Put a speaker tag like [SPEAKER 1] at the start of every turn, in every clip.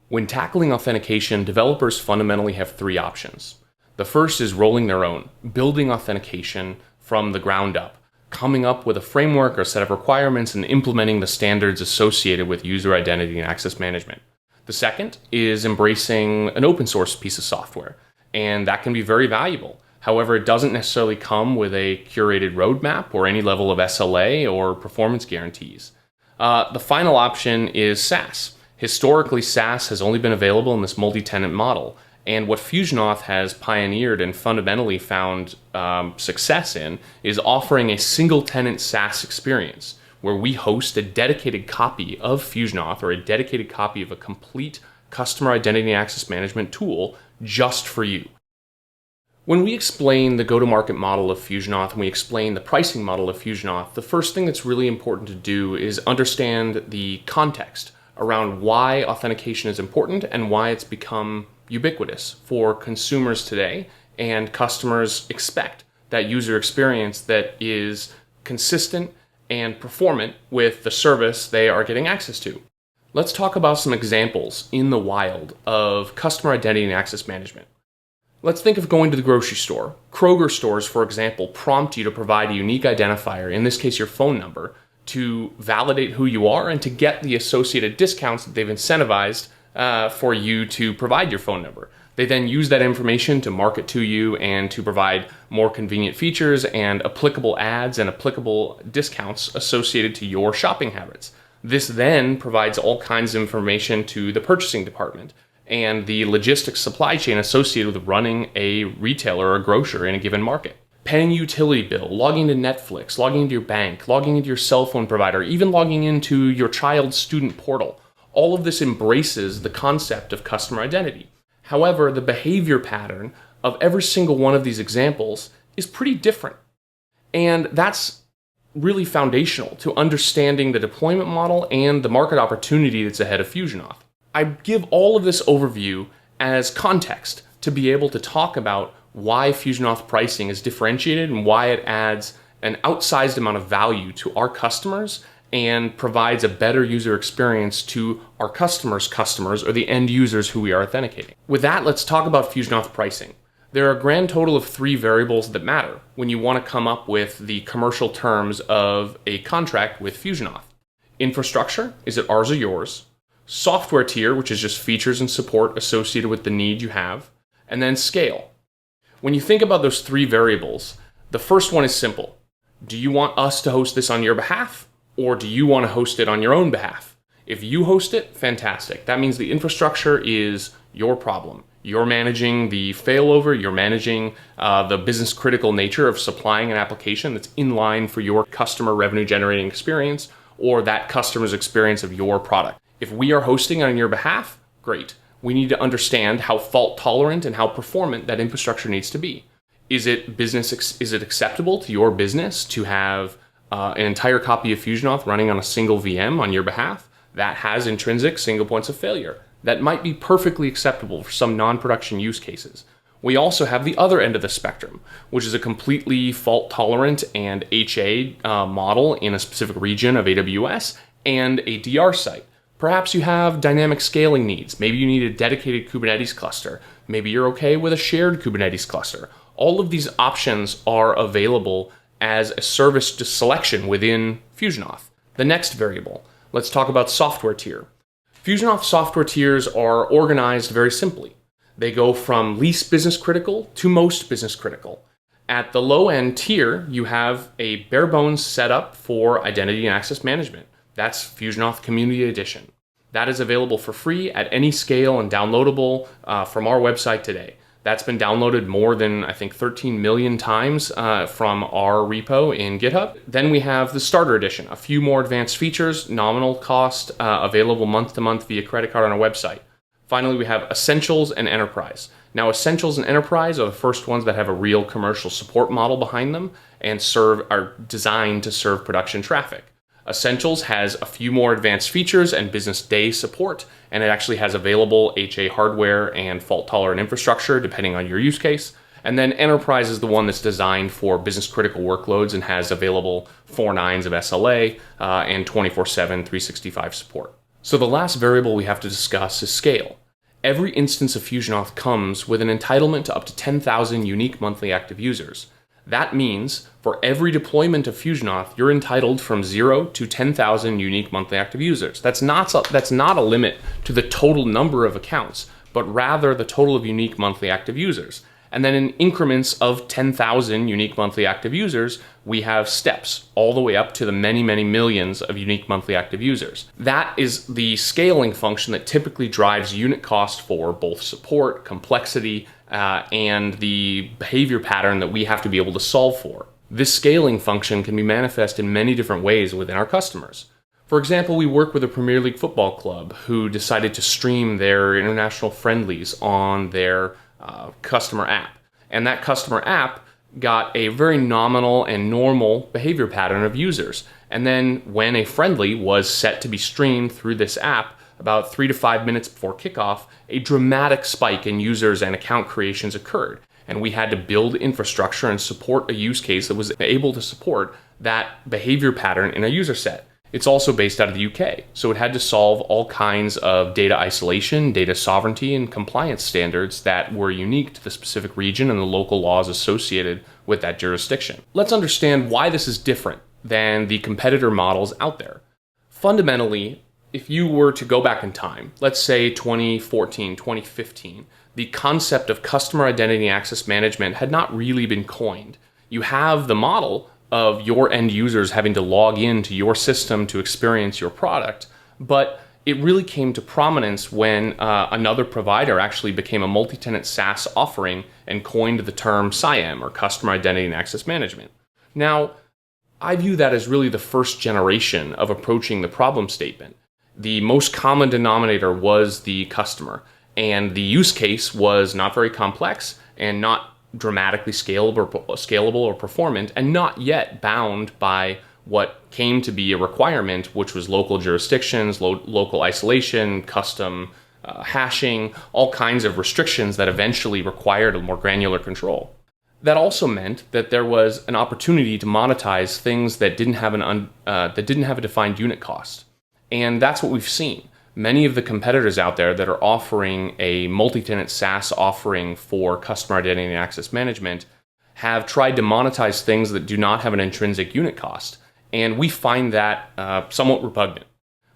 [SPEAKER 1] When tackling authentication, developers fundamentally have three options. The first is rolling their own, building authentication from the ground up, coming up with a framework or set of requirements and implementing the standards associated with user identity and access management. The second is embracing an open source piece of software, and that can be very valuable. However, it doesn't necessarily come with a curated roadmap or any level of SLA or performance guarantees. The final option is SaaS. Historically, SaaS has only been available in this multi-tenant model, and what FusionAuth has pioneered and fundamentally found success in is offering a single-tenant SaaS experience, where we host a dedicated copy of FusionAuth or a dedicated copy of a complete customer identity and access management tool just for you. When we explain the go-to-market model of FusionAuth and we explain the pricing model of FusionAuth, the first thing that's really important to do is understand the context around why authentication is important and why it's become ubiquitous for consumers today, and customers expect that user experience that is consistent and performant with the service they are getting access to. Let's talk about some examples in the wild of customer identity and access management. Let's think of going to the grocery store. Kroger stores, for example, prompt you to provide a unique identifier, in this case your phone number, to validate who you are and to get the associated discounts that they've incentivized for you to provide your phone number. They then use that information to market to you and to provide more convenient features and applicable ads and applicable discounts associated to your shopping habits. This then provides all kinds of information to the purchasing department and the logistics supply chain associated with running a retailer or a grocer in a given market. Paying a utility bill, logging into Netflix, logging into your bank, logging into your cell phone provider, even logging into your child's student portal. All of this embraces the concept of customer identity. However, the behavior pattern of every single one of these examples is pretty different. And that's really foundational to understanding the deployment model and the market opportunity that's ahead of FusionAuth. I give all of this overview as context to be able to talk about why FusionAuth Pricing is differentiated and why it adds an outsized amount of value to our customers and provides a better user experience to our customers' customers or the end users who we are authenticating. With that, let's talk about FusionAuth Pricing. There are a grand total of 3 variables that matter when you want to come up with the commercial terms of a contract with FusionAuth. Infrastructure, is it ours or yours? Software tier, which is just features and support associated with the need you have. And then scale. When you think about those 3 variables, the first one is simple. Do you want us to host this on your behalf, or do you want to host it on your own behalf? If you host it, fantastic. That means the infrastructure is your problem. You're managing the failover, you're managing the business critical nature of supplying an application that's in line for your customer revenue generating experience or that customer's experience of your product. If we are hosting on your behalf, great. We need to understand how fault tolerant and how performant that infrastructure needs to be. Is it acceptable to your business to have an entire copy of FusionAuth running on a single VM on your behalf that has intrinsic single points of failure? That might be perfectly acceptable for some non-production use cases. We also have the other end of the spectrum, which is a completely fault tolerant and HA model in a specific region of AWS and a DR site. Perhaps you have dynamic scaling needs. Maybe you need a dedicated Kubernetes cluster. Maybe you're okay with a shared Kubernetes cluster. All of these options are available as a service selection within FusionAuth. The next variable, let's talk about software tier. FusionAuth software tiers are organized very simply. They go from least business critical to most business critical. At the low end tier, you have a bare bones setup for identity and access management. That's FusionAuth Community Edition. That is available for free at any scale and downloadable from our website today. That's been downloaded more than, I think, 13 million times from our repo in GitHub. Then we have the Starter Edition, a few more advanced features, nominal cost, available month to month via credit card on our website. Finally, we have Essentials and Enterprise. Now, Essentials and Enterprise are the first ones that have a real commercial support model behind them and are designed to serve production traffic. Essentials has a few more advanced features and business day support, and it actually has available HA hardware and fault-tolerant infrastructure depending on your use case. And then Enterprise is the one that's designed for business-critical workloads and has available 4 nines of SLA and 24/7 365 support. So the last variable we have to discuss is scale. Every instance of FusionAuth comes with an entitlement to up to 10,000 unique monthly active users. That means for every deployment of FusionAuth, you're entitled from 0 to 10,000 unique monthly active users. That's not a limit to the total number of accounts, but rather the total of unique monthly active users. And then in increments of 10,000 unique monthly active users, we have steps all the way up to the many, many millions of unique monthly active users. That is the scaling function that typically drives unit cost for both support, complexity, and the behavior pattern that we have to be able to solve for. This scaling function can be manifest in many different ways within our customers. For example, we work with a Premier League football club who decided to stream their international friendlies on their customer app. And that customer app got a very nominal and normal behavior pattern of users. And then when a friendly was set to be streamed through this app, about 3 to 5 minutes before kickoff, a dramatic spike in users and account creations occurred. And we had to build infrastructure and support a use case that was able to support that behavior pattern in a user set. It's also based out of the UK, so it had to solve all kinds of data isolation, data sovereignty, and compliance standards that were unique to the specific region and the local laws associated with that jurisdiction. Let's understand why this is different than the competitor models out there. Fundamentally, if you were to go back in time, let's say 2014, 2015, the concept of customer identity and access management had not really been coined. You have the model of your end users having to log into your system to experience your product, but it really came to prominence when another provider actually became a multi-tenant SaaS offering and coined the term CIAM, or Customer Identity and Access Management. Now, I view that as really the first generation of approaching the problem statement. The most common denominator was the customer, and the use case was not very complex and not dramatically scalable or performant, and not yet bound by what came to be a requirement, which was local jurisdictions, local isolation, custom hashing, all kinds of restrictions that eventually required a more granular control. That also meant that there was an opportunity to monetize things that didn't have a defined unit cost, and that's what we've seen. Many of the competitors out there that are offering a multi-tenant SaaS offering for customer identity and access management have tried to monetize things that do not have an intrinsic unit cost. And we find that somewhat repugnant.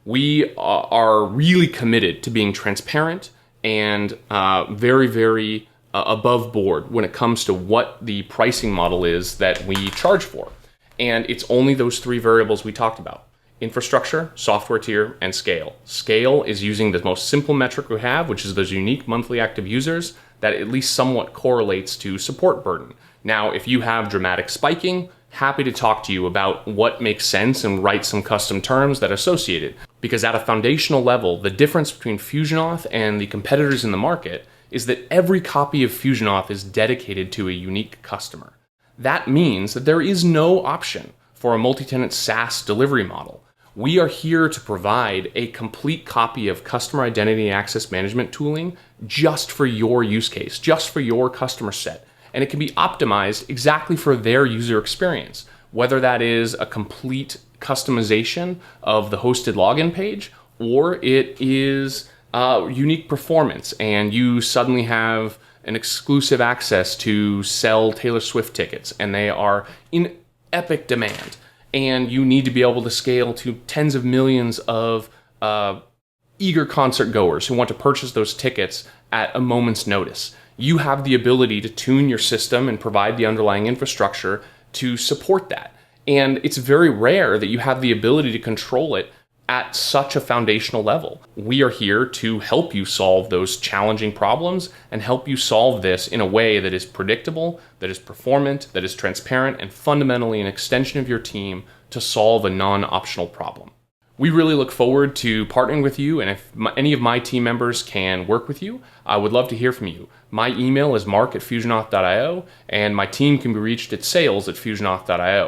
[SPEAKER 1] We are really committed to being transparent and very, very above board when it comes to what the pricing model is that we charge for. And it's only those 3 variables we talked about: infrastructure, software tier, and scale. Scale is using the most simple metric we have, which is those unique monthly active users that at least somewhat correlates to support burden. Now, if you have dramatic spiking, happy to talk to you about what makes sense and write some custom terms that are associated. Because at a foundational level, the difference between FusionAuth and the competitors in the market is that every copy of FusionAuth is dedicated to a unique customer. That means that there is no option for a multi-tenant SaaS delivery model. We are here to provide a complete copy of customer identity and access management tooling just for your use case, just for your customer set. And it can be optimized exactly for their user experience, whether that is a complete customization of the hosted login page, or it is unique performance, and you suddenly have an exclusive access to sell Taylor Swift tickets, and they are in epic demand, and you need to be able to scale to tens of millions of eager concert goers who want to purchase those tickets at a moment's notice. You have the ability to tune your system and provide the underlying infrastructure to support that. And it's very rare that you have the ability to control it at such a foundational level. We are here to help you solve those challenging problems and help you solve this in a way that is predictable, that is performant, that is transparent, and fundamentally an extension of your team to solve a non-optional problem. We really look forward to partnering with you, and if any of my team members can work with you, I would love to hear from you. My email is mark@fusionauth.io, and my team can be reached at sales@fusionauth.io.